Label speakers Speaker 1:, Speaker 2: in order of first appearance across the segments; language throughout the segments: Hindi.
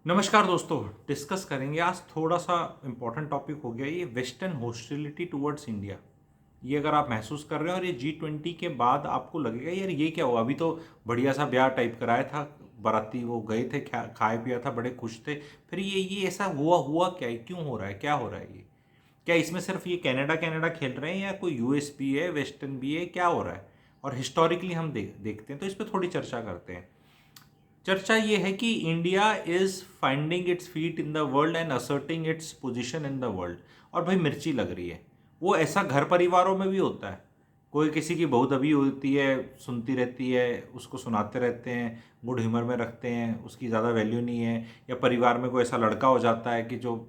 Speaker 1: नमस्कार दोस्तों। डिस्कस करेंगे आज थोड़ा सा इम्पोर्टेंट टॉपिक हो गया ये वेस्टर्न हॉस्टिलिटी टुवर्ड्स इंडिया। ये अगर आप महसूस कर रहे हो और ये G20 के बाद आपको लगेगा यार ये क्या हुआ, अभी तो बढ़िया सा ब्याह टाइप कराया था, बाराती वो गए थे, खाए पिया था, बड़े खुश थे, फिर ये ऐसा हुआ हुआ क्या है, क्यों हो रहा है, क्या हो रहा है ये? क्या इसमें सिर्फ ये कनाडा कनाडा खेल रहे हैं या कोई यूएस भी है, वेस्टर्न भी है, क्या हो रहा है? और हिस्टोरिकली हम देखते हैं तो इस पर थोड़ी चर्चा करते हैं। चर्चा ये है कि India is finding its feet in the world and asserting its position in the world. और भाई मिर्ची लग रही है। वो ऐसा घर परिवारों में भी होता है। कोई किसी की बहू दबी होती है, सुनती रहती है, उसको सुनाते रहते हैं, गुड ह्यूमर में रखते हैं, उसकी ज़्यादा वैल्यू नहीं है। या परिवार में कोई ऐसा लड़का हो जाता है कि जो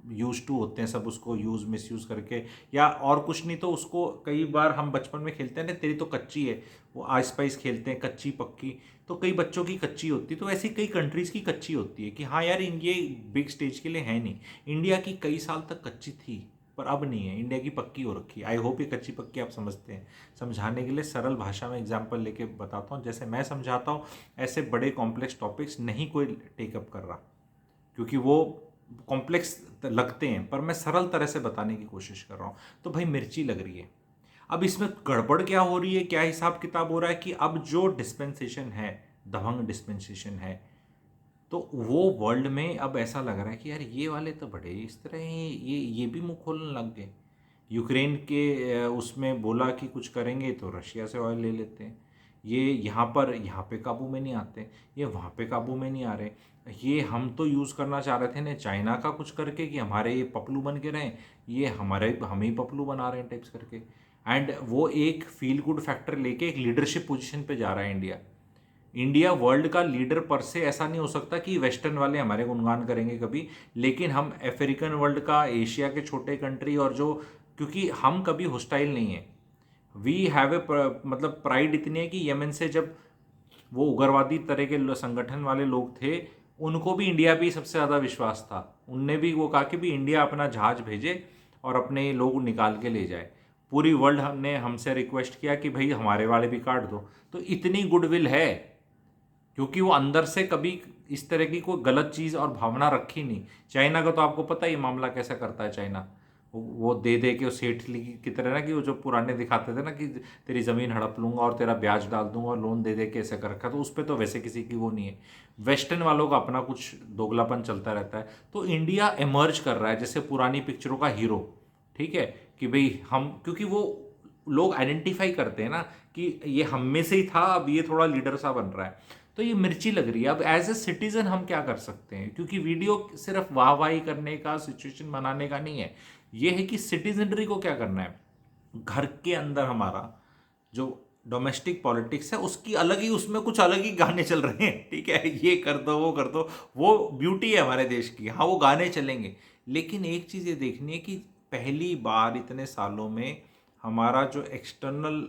Speaker 1: यूज टू होते हैं सब उसको यूज़ मिस यूज़ करके, या और कुछ नहीं तो उसको कई बार हम बचपन में खेलते हैं ना, तेरी तो कच्ची है, वो आइस पाइस खेलते हैं, कच्ची पक्की। तो कई बच्चों की कच्ची होती है, तो ऐसी कई कंट्रीज़ की कच्ची होती है कि हाँ यार ये बिग स्टेज के लिए है नहीं। इंडिया की कई साल तक कच्ची थी पर अब नहीं है, इंडिया की पक्की हो रखी है। आई होप ये कच्ची पक्की आप समझते हैं। समझाने के लिए सरल भाषा में एग्जाम्पल लेके बताता हूँ, जैसे मैं समझाता हूँ ऐसे बड़े कॉम्प्लेक्स टॉपिक्स नहीं कोई टेकअप कर रहा, क्योंकि वो कॉम्प्लेक्स लगते हैं, पर मैं सरल तरह से बताने की कोशिश कर रहा हूँ। तो भाई मिर्ची लग रही है। अब इसमें गड़बड़ क्या हो रही है, क्या हिसाब किताब हो रहा है कि अब जो डिस्पेंसेशन है, दबंग डिस्पेंसेशन है, तो वो वर्ल्ड में अब ऐसा लग रहा है कि यार ये वाले तो बड़े इस तरह ये भी मुंह खोलने लग गए। यूक्रेन के उसमें बोला कि कुछ करेंगे तो रशिया से ऑयल ले लेते हैं। ये यहाँ पे काबू में नहीं आते, ये वहाँ पे काबू में नहीं आ रहे। ये हम तो यूज़ करना चाह रहे थे ना चाइना का कुछ करके कि हमारे ये पपलू बन के रहें, ये हमारे हम ही पपलू बना रहे हैं टाइप्स करके। एंड वो एक फील गुड फैक्टर लेके एक लीडरशिप पोजीशन पे जा रहा है इंडिया। इंडिया वर्ल्ड का लीडर पर से ऐसा नहीं हो सकता कि वेस्टर्न वाले हमारे गुणगान करेंगे कभी, लेकिन हम अफ्रीकन वर्ल्ड का, एशिया के छोटे कंट्री, और जो, क्योंकि हम कभी होस्टाइल नहीं है। वी हैव ए मतलब प्राइड इतनी है कि यमन से जब वो उग्रवादी तरह के संगठन वाले लोग थे, उनको भी इंडिया पे ही सबसे ज़्यादा विश्वास था। उनने भी वो कहा कि भी इंडिया अपना जहाज भेजे और अपने लोग निकाल के ले जाए। पूरी वर्ल्ड ने हमसे रिक्वेस्ट किया कि भाई हमारे वाले भी काट दो। तो इतनी गुडविल है, क्योंकि वो अंदर से कभी इस तरह की कोई गलत चीज़ और भावना रखी नहीं। चाइना का तो आपको पता ही मामला कैसा करता है चाइना। वो दे के वो सेठ की तरह ना, कि वो जो पुराने दिखाते थे ना कि तेरी ज़मीन हड़प लूंगा और तेरा ब्याज डाल दूंगा और लोन दे के ऐसा कर रखा, तो उस पर तो वैसे किसी की वो नहीं है। वेस्टर्न वालों का अपना कुछ दोगलापन चलता रहता है। तो इंडिया इमर्ज कर रहा है जैसे पुरानी पिक्चरों का हीरो। ठीक है कि भाई हम, क्योंकि वो लोग आइडेंटिफाई करते हैं ना कि ये हम में से ही था, अब ये थोड़ा लीडर सा बन रहा है। तो ये मिर्ची लग रही है। अब एज ए सिटीजन हम क्या कर सकते हैं, क्योंकि वीडियो सिर्फ वाहवाही करने का, सिचुएशन बनाने का नहीं है। ये है कि सिटीजनरी को क्या करना है। घर के अंदर हमारा जो डोमेस्टिक पॉलिटिक्स है उसकी अलग ही, उसमें कुछ अलग ही गाने चल रहे हैं। ठीक है, ये कर दो वो कर दो, वो ब्यूटी है हमारे देश की। हाँ वो गाने चलेंगे, लेकिन एक चीज़ ये देखनी है कि पहली बार इतने सालों में हमारा जो एक्सटर्नल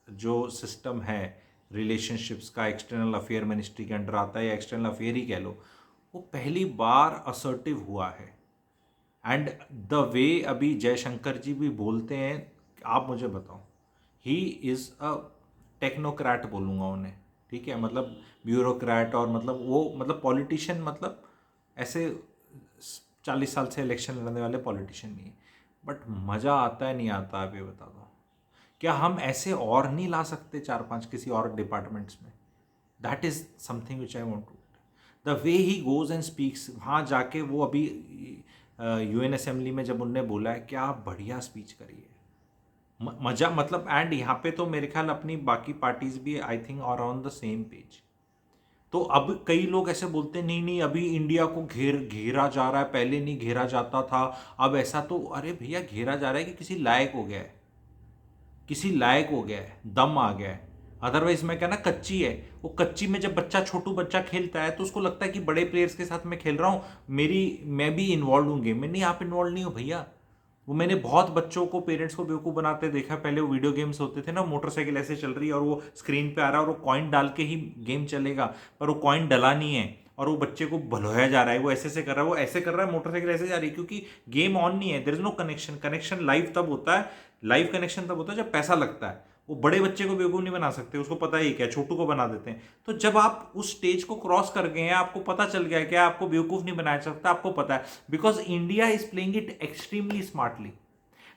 Speaker 1: जो सिस्टम है रिलेशनशिप्स का, एक्सटर्नल अफेयर मिनिस्ट्री के अंडर आता है या एक्सटर्नल अफेयर ही कह लो, वो पहली बार असर्टिव हुआ है। एंड द वे अभी जयशंकर जी भी बोलते हैं, आप मुझे बताओ, ही इज़ अ टेक्नोक्रेट बोलूँगा उन्हें। ठीक है, मतलब ब्यूरोक्रेट, और मतलब वो मतलब पॉलिटिशियन, मतलब ऐसे 40 साल से इलेक्शन लड़ने वाले पॉलिटिशियन नहीं है। बट मज़ा आता है नहीं आता, आप ये बता दो। क्या हम ऐसे और नहीं ला सकते 4-5 किसी और डिपार्टमेंट्स में? That is something which I want to, the way he goes and speaks. वहाँ जाके वो अभी यूएन असेंबली में जब उनने बोला है, क्या बढ़िया स्पीच करी है, मजा मतलब। एंड यहाँ पे तो मेरे ख्याल अपनी बाकी पार्टीज भी I think are on the same page. तो अब कई लोग ऐसे बोलते हैं नहीं नहीं अभी इंडिया को घेरा जा रहा है, पहले नहीं घेरा जाता था, अब ऐसा। तो अरे भैया, घेरा जा रहा है कि किसी लायक हो गया है, किसी लायक हो गया है, दम आ गया है। अदरवाइज मैं क्या ना, कच्ची है। वो कच्ची में जब बच्चा, छोटू बच्चा खेलता है तो उसको लगता है कि बड़े प्लेयर्स के साथ मैं खेल रहा हूँ, मैं भी इन्वॉल्व हूँ गेम में। नहीं, आप इन्वॉल्व नहीं हो भैया। वो मैंने बहुत बच्चों को, पेरेंट्स को बेवकूफ़ बनाते देखा। पहले वो वीडियो गेम्स होते थे ना, मोटरसाइकिल ऐसे चल रही है और वो स्क्रीन पे आ रहा है और वो कॉइन डाल के ही गेम चलेगा, पर वो कॉइन डला नहीं है और वो बच्चे को भलोया जा रहा है, वो ऐसे कर रहा है, वो ऐसे कर रहा है, मोटरसाइकिल ऐसे जा रही है, क्योंकि गेम ऑन नहीं है। There is no connection. Connection live तब होता है, लाइव कनेक्शन तब होता है जब पैसा लगता है। वो बड़े बच्चे को बेवकूफ़ नहीं बना सकते, उसको पता ही क्या, छोटू को बना देते हैं। तो जब आप उस स्टेज को क्रॉस कर गए हैं, आपको पता चल गया कि आपको बेवकूफ़ नहीं बनाया सकता, आपको पता है, because India is playing it extremely smartly.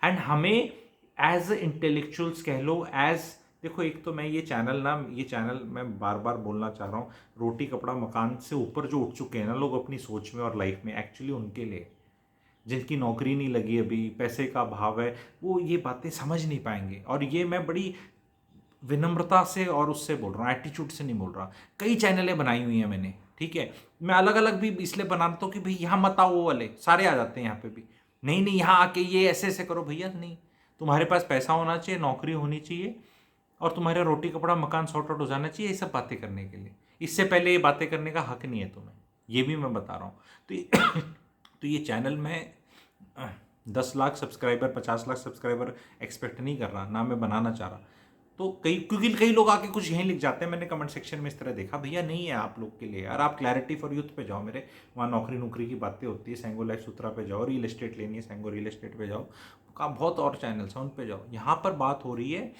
Speaker 1: And हमें एज इंटेलेक्चुअल्स कह लो, एज देखो, एक तो मैं ये चैनल मैं बार बार बोलना चाह रहा हूँ, रोटी कपड़ा मकान से ऊपर जो उठ चुके हैं ना लोग अपनी सोच में और लाइफ में, एक्चुअली उनके लिए, जिनकी नौकरी नहीं लगी अभी, पैसे का अभाव है, वो ये बातें समझ नहीं पाएंगे। और ये मैं बड़ी विनम्रता से और उससे बोल रहा हूँ, एटीट्यूड से नहीं बोल रहा। कई चैनलें बनाई हुई हैं मैंने, ठीक है, मैं अलग अलग भी इसलिए बनाता हूँ कि भाई यहाँ मत आओ, वो वाले सारे आ जाते हैं यहाँ पे भी, नहीं नहीं यहाँ आके ये ऐसे ऐसे करो, भैया नहीं, तुम्हारे पास पैसा होना चाहिए, नौकरी होनी चाहिए, और तुम्हारे रोटी कपड़ा मकान सॉर्ट आउट हो जाना चाहिए, ये सब बातें करने के लिए। इससे पहले ये बातें करने का हक नहीं है तुम्हें, ये भी मैं बता रहा हूँ। तो ये चैनल में 10 lakh subscriber, 50 lakh subscriber expect नहीं कर रहा, ना मैं बनाना चाह रहा। तो क्योंकि कई लोग आके कुछ यहीं लिख जाते हैं, मैंने कमेंट सेक्शन में इस तरह देखा, भैया नहीं है आप लोग के लिए यार, आप क्लैरिटी फॉर यूथ पे जाओ मेरे, वहाँ नौकरी की बातें होती है, सेंगो लाइफ सूत्रा पे जाओ, रियल एस्टेट लेनी है सेंगो रियल एस्टेट पे जाओ, बहुत और चैनल्स हैं उन पे जाओ। यहाँ पर बात हो रही है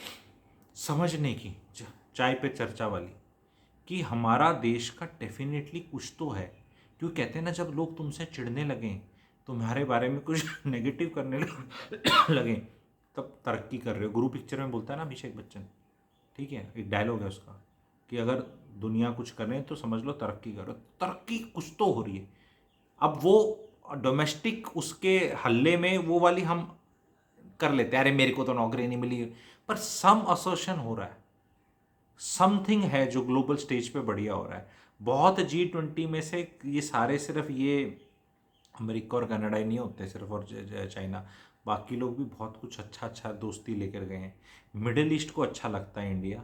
Speaker 1: समझने की, चाय पे चर्चा वाली, कि हमारा देश का डेफिनेटली कुछ तो है। क्यों कहते हैं ना, जब लोग तुमसे चिढ़ने लगें, तुम्हारे बारे में कुछ नेगेटिव करने लगें, तब तरक्की कर रहे हो। गुरु पिक्चर में बोलता है ना अभिषेक बच्चन, ठीक है, एक डायलॉग है उसका, कि अगर दुनिया कुछ करें तो समझ लो तरक्की करो। तरक्की कुछ तो हो रही है। अब वो डोमेस्टिक उसके हल्ले में वो वाली हम कर लेते हैं, अरे मेरे को तो नौकरी नहीं मिली, पर सम असर्शन हो रहा है, समथिंग है जो ग्लोबल स्टेज पे बढ़िया हो रहा है। बहुत G20 में से ये सारे सिर्फ ये अमेरिका और कनाडा ही नहीं होते सिर्फ, और चाइना, बाकी लोग भी बहुत कुछ अच्छा अच्छा दोस्ती लेकर गए हैं। मिडिल ईस्ट को अच्छा लगता है इंडिया,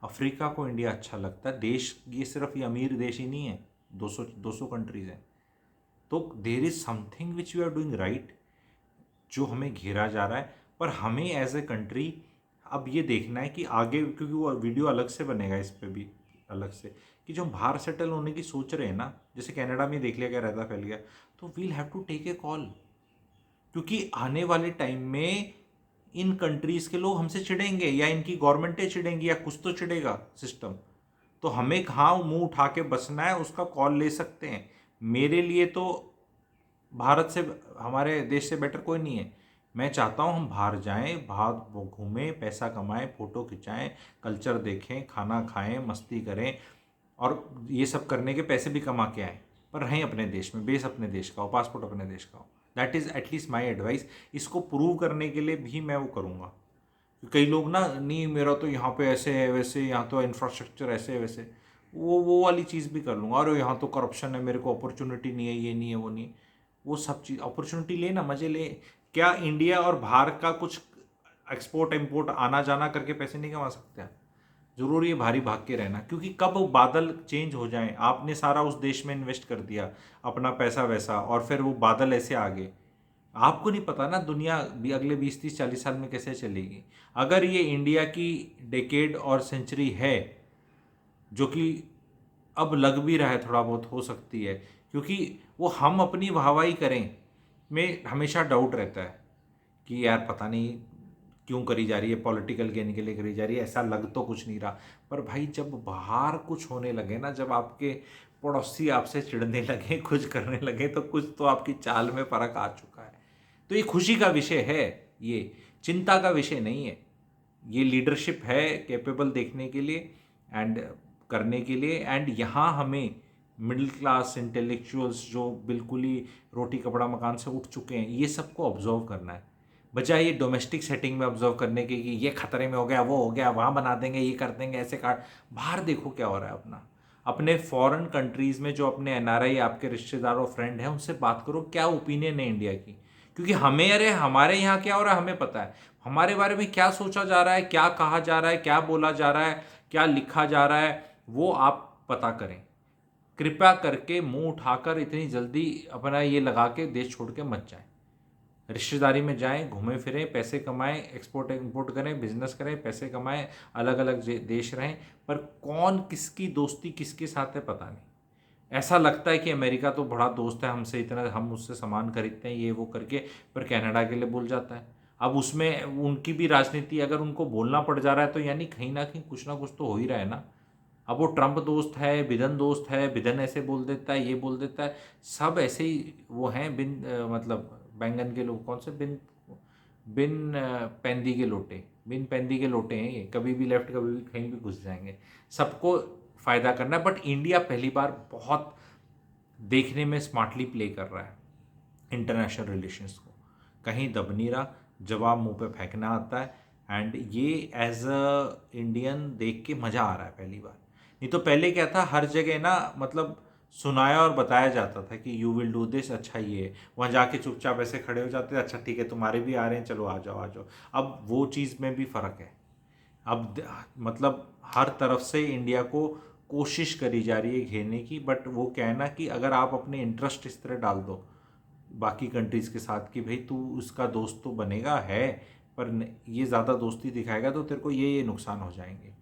Speaker 1: अफ्रीका को इंडिया अच्छा लगता है। देश ये सिर्फ ये अमीर देश ही नहीं है, 200 कंट्रीज हैं। तो there is something which we are doing right, जो हमें घेरा जा रहा है। पर हमें एज ए कंट्री अब ये देखना है कि आगे, क्योंकि वो वीडियो अलग से बनेगा इस पर भी अलग से, कि जो हम बाहर सेटल होने की सोच रहे हैं ना, जैसे कनाडा में देख लिया क्या रहता फैल गया, तो we'll have to take a call. क्योंकि आने वाले टाइम में इन कंट्रीज़ के लोग हमसे चिढ़ेंगे, या इनकी गवर्नमेंटें चिढ़ेंगी, या कुछ तो चिढ़ेगा सिस्टम। तो हमें कहाँ मुंह उठा के बसना है, उसका कॉल ले सकते हैं। मेरे लिए तो भारत से, हमारे देश से बेटर कोई नहीं है। मैं चाहता हूँ हम बाहर जाएं, बाहर घूमें, पैसा कमाएं, फ़ोटो खिंचाएं, कल्चर देखें, खाना खाएं, मस्ती करें, और ये सब करने के पैसे भी कमा के आएँ, पर रहें अपने देश में, बेस अपने देश का हो, पासपोर्ट अपने देश का हो। That is at least my advice. इसको प्रूव करने के लिए भी मैं वो करूँगा। कई लोग ना, नहीं मेरा तो यहाँ पे ऐसे है वैसे, यहाँ तो इंफ्रास्ट्रक्चर ऐसे है वैसे, वो वाली चीज़ भी कर लूँगा। अरे यहाँ तो करप्शन है, मेरे को अपॉर्चुनिटी नहीं है, ये नहीं है, वो नहीं है, वो सब चीज़ अपॉर्चुनिटी ले ना, मज़े ले। क्या इंडिया और बाहर का कुछ एक्सपोर्ट इम्पोर्ट आना जाना करके पैसे नहीं कमा सकते? ज़रूरी है भारी भाग के रहना, क्योंकि कब बादल चेंज हो जाएं, आपने सारा उस देश में इन्वेस्ट कर दिया अपना पैसा वैसा, और फिर वो बादल ऐसे आ गए, आपको नहीं पता ना दुनिया भी अगले 20 30 40 साल में कैसे चलेगी। अगर ये इंडिया की डेकेड और सेंचुरी है, जो कि अब लग भी रहा है, थोड़ा बहुत हो सकती है, क्योंकि वो हम अपनी वाहवाही करें में हमेशा डाउट रहता है कि यार पता नहीं क्यों करी जा रही है, पॉलिटिकल गेन के लिए करी जा रही है, ऐसा लग तो कुछ नहीं रहा। पर भाई जब बाहर कुछ होने लगे ना, जब आपके पड़ोसी आपसे चिढ़ने लगे, कुछ करने लगे, तो कुछ तो आपकी चाल में फर्क आ चुका है। तो ये खुशी का विषय है, ये चिंता का विषय नहीं है। ये लीडरशिप है कैपेबल देखने के लिए एंड करने के लिए। एंड यहाँ हमें मिडिल क्लास इंटेलेक्चुअल्स जो बिल्कुल ही रोटी कपड़ा मकान से उठ चुके हैं, ये सबको ऑब्जर्व करना है, बजाय ये डोमेस्टिक सेटिंग में ऑब्जर्व करने के कि ये खतरे में हो गया, वो हो गया, वहाँ बना देंगे, ये कर देंगे, ऐसे काट। बाहर देखो क्या हो रहा है अपना, अपने फॉरेन कंट्रीज़ में जो अपने एनआरआई आपके रिश्तेदार और फ्रेंड हैं, उनसे बात करो क्या ओपिनियन है इंडिया की। क्योंकि हमें, अरे हमारे यहाँ क्या हो रहा है हमें पता है, हमारे बारे में क्या सोचा जा रहा है, क्या कहा जा रहा है, क्या बोला जा रहा है, क्या लिखा जा रहा है, वो आप पता करें। कृपया करके मुंह उठाकर इतनी जल्दी अपना ये लगा के देश छोड़ के मत जाएं। रिश्तेदारी में जाएं, घूमें फिरें, पैसे कमाएं, एक्सपोर्ट इंपोर्ट करें, बिजनेस करें, पैसे कमाएं, अलग अलग देश रहें, पर कौन किसकी दोस्ती किसके साथ है पता नहीं। ऐसा लगता है कि अमेरिका तो बड़ा दोस्त है हमसे, इतना हम उससे सामान खरीदते हैं ये वो करके, पर कनाडा के लिए भूल जाता है। अब उसमें उनकी भी राजनीति अगर उनको बोलना पड़ जा रहा है तो यानी कहीं ना कुछ तो हो ही रहा है ना। अब वो ट्रम्प दोस्त है, बिदन दोस्त है, बिदन ऐसे बोल देता है, ये बोल देता है, सब ऐसे ही वो हैं मतलब बैंगन के लोग, कौन से बिन बिन पैंदी के लोटे, बिन पैंदी के लोटे हैं ये, कभी भी लेफ्ट कभी भी कहीं भी घुस जाएंगे, सबको फ़ायदा करना है। बट इंडिया पहली बार बहुत देखने में स्मार्टली प्ले कर रहा है इंटरनेशनल रिलेशंस को, कहीं दब नहीं रहा, जवाब मुंह पे फेंकना आता है। एंड ये एज अ इंडियन देख के मज़ा आ रहा है पहली बार। नहीं तो पहले क्या था, हर जगह ना मतलब सुनाया और बताया जाता था कि यू विल डू दिस, अच्छा ये है, वहाँ जाके चुपचाप ऐसे खड़े हो जाते, अच्छा ठीक है तुम्हारे भी आ रहे हैं, चलो आ जाओ आ जाओ। अब वो चीज़ में भी फ़र्क है। अब मतलब हर तरफ से इंडिया को कोशिश करी जा रही है घेरने की, बट वो क्या है ना कि अगर आप अपने इंटरेस्ट इस तरह डाल दो बाकी कंट्रीज़ के साथ कि भाई तू उसका दोस्त तो बनेगा है, पर ये ज़्यादा दोस्ती दिखाएगा तो तेरे को ये नुकसान हो जाएंगे।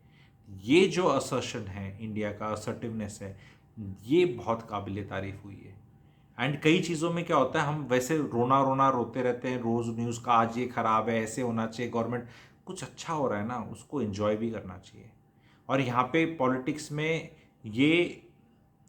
Speaker 1: ये जो असर्शन है इंडिया का, असर्टिवनेस है, ये बहुत काबिल तारीफ़ हुई है। एंड कई चीज़ों में क्या होता है, हम वैसे रोना रोना रोते रहते हैं रोज़ न्यूज़ का, आज ये ख़राब है, ऐसे होना चाहिए, गवर्नमेंट कुछ अच्छा हो रहा है ना उसको एंजॉय भी करना चाहिए। और यहाँ पे पॉलिटिक्स में ये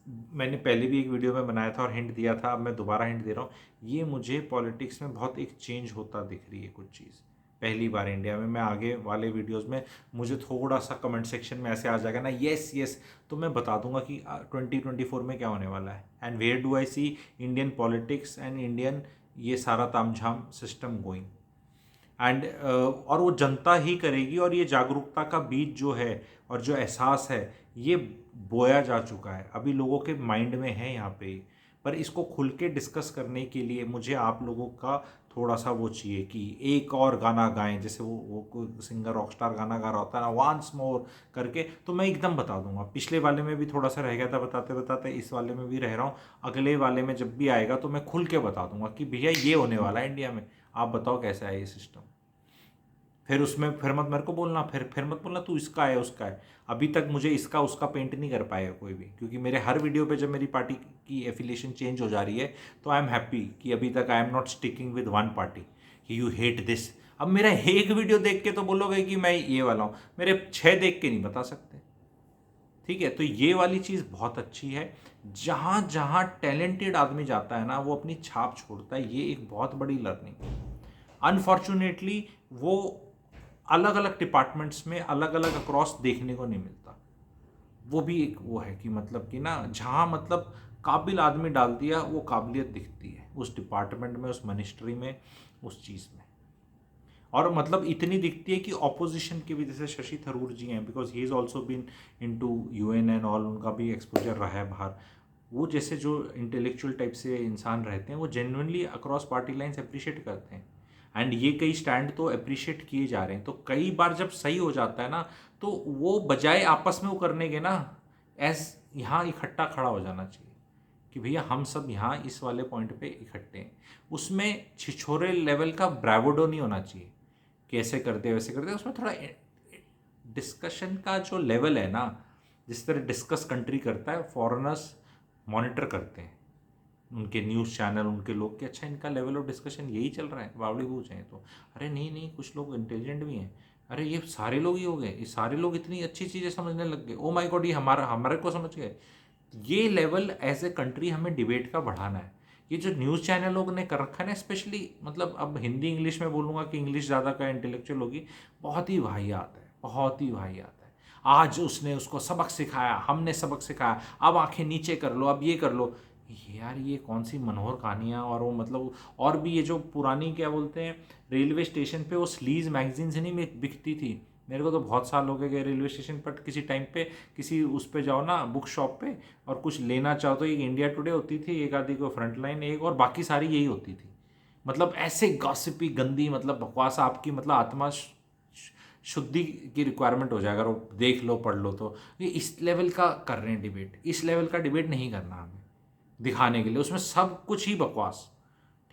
Speaker 1: मैंने पहले भी एक वीडियो में बनाया था और हिंट दिया था, अब मैं दोबारा हिंट दे रहा हूँ, ये मुझे पॉलिटिक्स में बहुत एक चेंज होता दिख रही है कुछ चीज़ पहली बार इंडिया में। मैं आगे वाले वीडियोस में मुझे थोड़ा सा कमेंट सेक्शन में ऐसे आ जाएगा ना यस यस, तो मैं बता दूंगा कि 2024 में क्या होने वाला है and where do I see Indian politics and Indian ये सारा तामझाम सिस्टम गोइंग। एंड और वो जनता ही करेगी, और ये जागरूकता का बीज जो है और जो एहसास है ये बोया जा चुका है, अभी लोगों के माइंड में है यहाँ पे। पर इसको खुल के डिस्कस करने के लिए मुझे आप लोगों का थोड़ा सा वो चाहिए कि एक और गाना गाएं, जैसे वो कोई सिंगर रॉकस्टार गाना गा रहा होता है ना वांस मोर करके, तो मैं एकदम बता दूंगा। पिछले वाले में भी थोड़ा सा रह गया था बताते बताते, इस वाले में भी रह रहा हूँ, अगले वाले में जब भी आएगा तो मैं खुल के बता दूंगा कि भैया ये होने वाला है इंडिया में, आप बताओ कैसा है ये सिस्टम। फिर उसमें फिर मत मेरे को बोलना, फिर मत बोलना तू इसका है उसका है। अभी तक मुझे इसका उसका पेंट नहीं कर पाएगा कोई भी, क्योंकि मेरे हर वीडियो पे जब मेरी पार्टी की एफिलिएशन चेंज हो जा रही है तो आई एम हैप्पी कि अभी तक I am not sticking with one party कि यू हेट दिस। अब मेरा एक वीडियो देख के तो बोलोगे कि मैं ये वाला हूँ, मेरे 6 देख के नहीं बता सकते। ठीक है, तो ये वाली चीज़ बहुत अच्छी है। जहाँ जहाँ टैलेंटेड आदमी जाता है ना वो अपनी छाप छोड़ता है, ये एक बहुत बड़ी लर्निंग है। अनफॉर्चुनेटली वो अलग अलग डिपार्टमेंट्स में अलग अलग अक्रॉस देखने को नहीं मिलता। वो भी एक वो है कि मतलब कि ना जहाँ मतलब काबिल आदमी डाल दिया वो काबिलियत दिखती है उस डिपार्टमेंट में, उस मिनिस्ट्री में, उस चीज़ में। और मतलब इतनी दिखती है कि ऑपोजिशन की भी, जैसे शशि थरूर जी हैं, because he is also been into UN and all, उनका भी एक्सपोजर रहा है बाहर। वो जैसे जो इंटेलेक्चुअल टाइप से इंसान रहते हैं वो genuinely across party lines appreciate करते हैं। एंड ये कई स्टैंड तो अप्रिशिएट किए जा रहे हैं, तो कई बार जब सही हो जाता है ना तो वो बजाय आपस में वो करने के ना एस यहाँ इकट्ठा खड़ा हो जाना चाहिए कि भैया हम सब यहाँ इस वाले पॉइंट पे इकट्ठे हैं। उसमें छिछोरे लेवल का ब्रावोडो नहीं होना चाहिए कि ऐसे करते वैसे करते, उसमें थोड़ा डिस्कशन का जो लेवल है ना, जिस तरह डिस्कस कंट्री करता है, फॉरेनर्स मॉनिटर करते हैं उनके न्यूज़ चैनल, उनके लोग कि अच्छा इनका लेवल ऑफ डिस्कशन यही चल रहा है, बावड़ी बूझ हैं तो अरे नहीं नहीं कुछ लोग इंटेलिजेंट भी हैं, अरे ये सारे लोग ही हो गए, ये सारे लोग इतनी अच्छी चीज़ें समझने लग गए, ओ माय गॉड ये हमारे को समझ गए। ये लेवल एज ए कंट्री हमें डिबेट का बढ़ाना है। ये जो न्यूज़ चैनल लोग ने कर रखा है ना स्पेशली, मतलब अब हिंदी इंग्लिश में बोलूँगा कि इंग्लिश ज़्यादा का इंटेलेक्चुअल होगी, बहुत ही वाहियात है, बहुत ही वाहियात है। आज उसने उसको सबक सिखाया, हमने सबक सिखाया, अब आंखें नीचे कर लो, अब ये कर लो। यार ये कौन सी मनोहर कहानियाँ, और वो मतलब और भी ये जो पुरानी क्या बोलते हैं, रेलवे स्टेशन पे वो स्लीज मैगजीन से नहीं बिकती थी, मेरे को तो बहुत साल हो गए रेलवे स्टेशन पर किसी टाइम पे किसी उस पे जाओ ना बुक शॉप पे और कुछ लेना चाहो तो एक इंडिया टुडे होती थी, एक आधी को फ्रंट लाइन, एक और बाकी सारी यही होती थी। मतलब ऐसे गॉसिपी गंदी मतलब बकवास, आपकी मतलब आत्मा शुद्धि की रिक्वायरमेंट हो जाए अगर वो देख लो पढ़ लो तो। ये इस लेवल का कर रहे हैं डिबेट, इस लेवल का डिबेट नहीं करना हमें दिखाने के लिए, उसमें सब कुछ ही बकवास।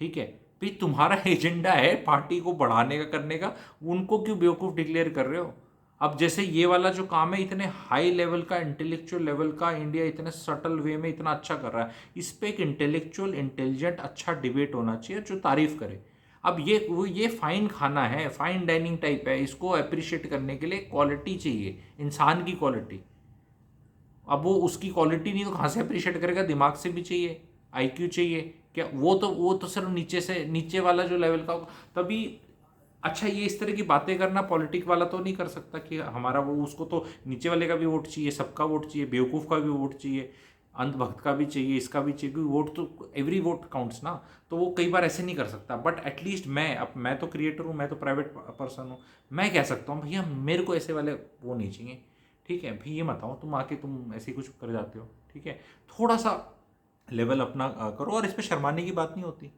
Speaker 1: ठीक है भाई, तुम्हारा एजेंडा है पार्टी को बढ़ाने का करने का, उनको क्यों बेवकूफ़ डिक्लेयर कर रहे हो। अब जैसे ये वाला जो काम है इतने हाई लेवल का, इंटेलेक्चुअल लेवल का, इंडिया इतने सटल वे में इतना अच्छा कर रहा है, इस पे एक इंटेलेक्चुअल इंटेलिजेंट अच्छा डिबेट होना चाहिए जो तारीफ करे। अब ये फाइन खाना है, फाइन डाइनिंग टाइप है, इसको अप्रिशिएट करने के लिए क्वालिटी चाहिए, इंसान की क्वालिटी। अब वो उसकी क्वालिटी नहीं तो कहाँ से अप्रिशिएट करेगा? दिमाग से भी चाहिए, आईक्यू चाहिए क्या? वो तो सिर्फ नीचे से नीचे वाला जो लेवल का होगा तभी। अच्छा, ये इस तरह की बातें करना पॉलिटिक वाला तो नहीं कर सकता कि हमारा वो, उसको तो नीचे वाले का भी वोट चाहिए, सबका वोट चाहिए, बेवकूफ़ का भी वोट चाहिए, अंधभक्त का भी चाहिए, इसका भी चाहिए, क्योंकि वोट तो एवरी वोट काउंट्स ना। तो वो कई बार ऐसे नहीं कर सकता, बट एटलीस्ट मैं तो क्रिएटर हूँ, मैं तो प्राइवेट पर्सन हूँ, मैं कह सकता हूँ भैया मेरे को ऐसे वाले वो नहीं चाहिए। ठीक है भाई, ये मत आओ तुम आके तुम ऐसे ही कुछ कर जाते हो। ठीक है, थोड़ा सा लेवल अपना करो, और इस पे शर्माने की बात नहीं होती।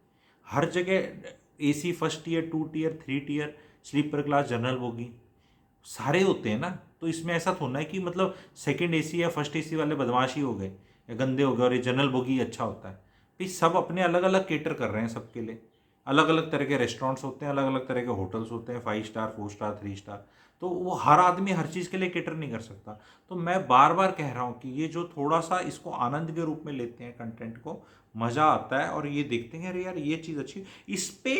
Speaker 1: हर जगह AC first year, two tier, three tier, sleeper class, general bogie सारे होते हैं ना। तो इसमें ऐसा थोड़ा है कि मतलब सेकंड एसी या फर्स्ट एसी वाले बदमाश ही हो गए या गंदे हो गए और ये जनरल बोगी अच्छा होता है। भाई सब अपने अलग अलग केटर कर रहे हैं सबके लिए। अलग अलग तरह के रेस्टोरेंट्स होते हैं, अलग अलग तरह के होटल्स होते हैं, 5 स्टार, 4 स्टार, 3 स्टार। तो वो हर आदमी हर चीज़ के लिए केटर नहीं कर सकता। तो मैं बार बार कह रहा हूँ कि ये जो थोड़ा सा इसको आनंद के रूप में लेते हैं कंटेंट को, मज़ा आता है और ये देखते हैं अरे यार ये चीज़ अच्छी, इस पे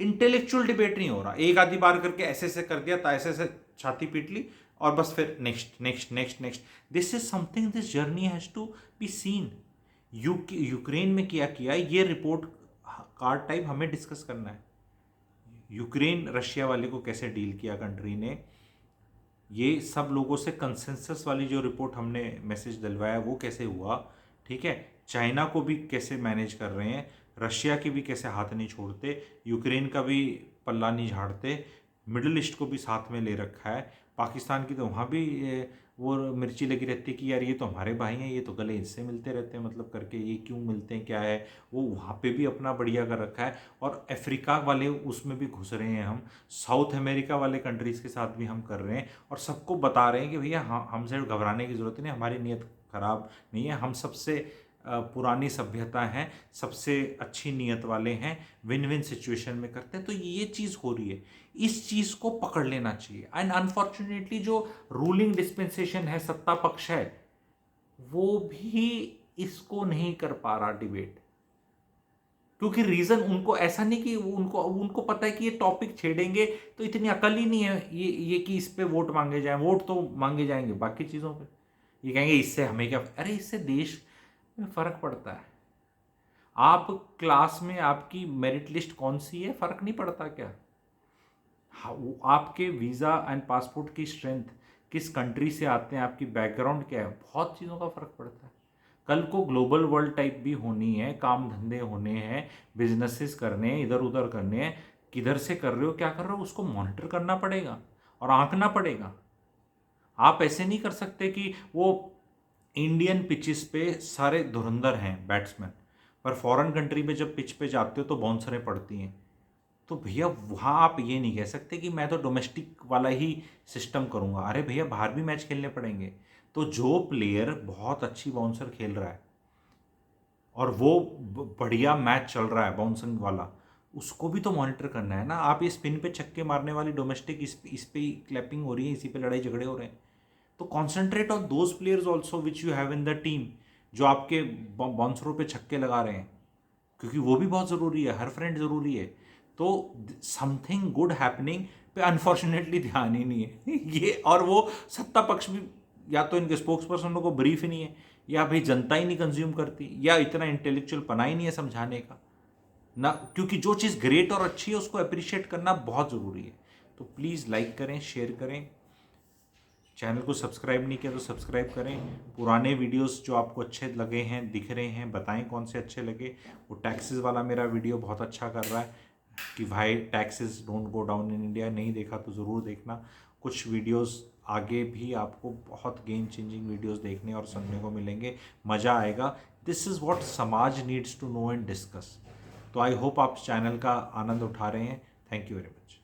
Speaker 1: इंटेलेक्चुअल डिबेट नहीं हो रहा। एक आधी बार करके ऐसे ऐसे कर दिया, ऐसे ऐसे छाती पीट ली और बस फिर next next next next. This is something, this journey has to be seen. Ukraine में क्या किया ये रिपोर्ट कार्ड टाइप हमें डिस्कस करना है। यूक्रेन रशिया वाले को कैसे डील किया कंट्री ने, ये सब लोगों से कंसेंसस वाली जो रिपोर्ट हमने मैसेज दिलवाया वो कैसे हुआ। ठीक है, चाइना को भी कैसे मैनेज कर रहे हैं, रशिया की भी कैसे हाथ नहीं छोड़ते, यूक्रेन का भी पल्ला नहीं झाड़ते, मिडिल ईस्ट को भी साथ में ले रखा है। पाकिस्तान की तो वहाँ भी वो मिर्ची लगी रहती है कि यार ये तो हमारे भाई हैं, ये तो गले इससे मिलते रहते हैं, मतलब करके ये क्यों मिलते हैं, क्या है। वो वहाँ पे भी अपना बढ़िया कर रखा है। और अफ्रीका वाले उसमें भी घुस रहे हैं हम, साउथ अमेरिका वाले कंट्रीज़ के साथ भी हम कर रहे हैं और सबको बता रहे हैं कि भैया हाँ, हमसे घबराने की ज़रूरत नहीं, हमारी नीयत खराब नहीं है, हम सबसे पुरानी सभ्यता हैं, सबसे अच्छी नीयत वाले हैं, विन विन सिचुएशन में करते हैं। तो ये चीज़ हो रही है, इस चीज़ को पकड़ लेना चाहिए। एंड अनफॉर्चुनेटली जो रूलिंग डिस्पेंसेशन है, सत्ता पक्ष है, वो भी इसको नहीं कर पा रहा डिबेट। क्योंकि रीज़न उनको ऐसा नहीं कि उनको उनको पता है कि ये टॉपिक छेड़ेंगे तो इतनी अकल ही नहीं है ये कि इस पे वोट मांगे जाएं। वोट तो मांगे जाएंगे बाकी चीज़ों पे, ये कहेंगे इससे हमें क्या, अरे इससे देश में फ़र्क पड़ता है। आप क्लास में आपकी मेरिट लिस्ट कौन सी है, फ़र्क नहीं पड़ता क्या? आपके वीज़ा एंड पासपोर्ट की स्ट्रेंथ, किस कंट्री से आते हैं, आपकी बैकग्राउंड क्या है, बहुत चीज़ों का फ़र्क पड़ता है। कल को ग्लोबल वर्ल्ड टाइप भी होनी है, काम धंधे होने हैं, बिजनेसेस करने हैं, इधर उधर करने हैं, किधर से कर रहे हो, क्या कर रहे हो, उसको मॉनिटर करना पड़ेगा और आंकना पड़ेगा। आप ऐसे नहीं कर सकते कि वो इंडियन पिचेस पे सारे धुरंधर हैं बैट्समैन, पर फॉरेन कंट्री में जब पिच पे जाते हो तो बाउंसरें पड़ती हैं। तो भैया वहाँ आप ये नहीं कह सकते कि मैं तो डोमेस्टिक वाला ही सिस्टम करूँगा। अरे भैया बाहर भी मैच खेलने पड़ेंगे। तो जो प्लेयर बहुत अच्छी बाउंसर खेल रहा है और वो बढ़िया मैच चल रहा है बाउंसिंग वाला, उसको भी तो मॉनिटर करना है ना। आप ये स्पिन पे छक्के मारने वाली डोमेस्टिक इस पे ही क्लैपिंग हो रही है, इसी पे लड़ाई झगड़े हो रहे हैं। तो concentrate on those players also which you have in the team, जो आपके बाउंसरों पे छक्के लगा रहे हैं, क्योंकि वो भी बहुत ज़रूरी है, हर फ्रेंड ज़रूरी है। तो समथिंग गुड हैपनिंग पे अनफॉर्चुनेटली ध्यान ही नहीं है ये। और वो सत्ता पक्ष भी, या तो इनके स्पोक्स पर्सनों को ब्रीफ ही नहीं है, या भाई जनता ही नहीं कंज्यूम करती, या इतना इंटेलेक्चुअल पना ही नहीं है समझाने का ना। क्योंकि जो चीज़ ग्रेट और अच्छी है उसको अप्रिशिएट करना बहुत ज़रूरी है। तो प्लीज़ लाइक करें, शेयर करें, चैनल को सब्सक्राइब नहीं किया तो सब्सक्राइब करें। पुराने वीडियोस जो आपको अच्छे लगे हैं, दिख रहे हैं, बताएं कौन से अच्छे लगे। वो टैक्सेस वाला मेरा वीडियो बहुत अच्छा कर रहा है कि भाई taxes don't go down in India, नहीं देखा तो ज़रूर देखना। कुछ वीडियोस आगे भी आपको बहुत गेम चेंजिंग वीडियोस देखने और सुनने को मिलेंगे, मज़ा आएगा। दिस इज़ व्हाट समाज needs to know and discuss. तो आई होप आप चैनल का आनंद उठा रहे हैं। Thank you very much.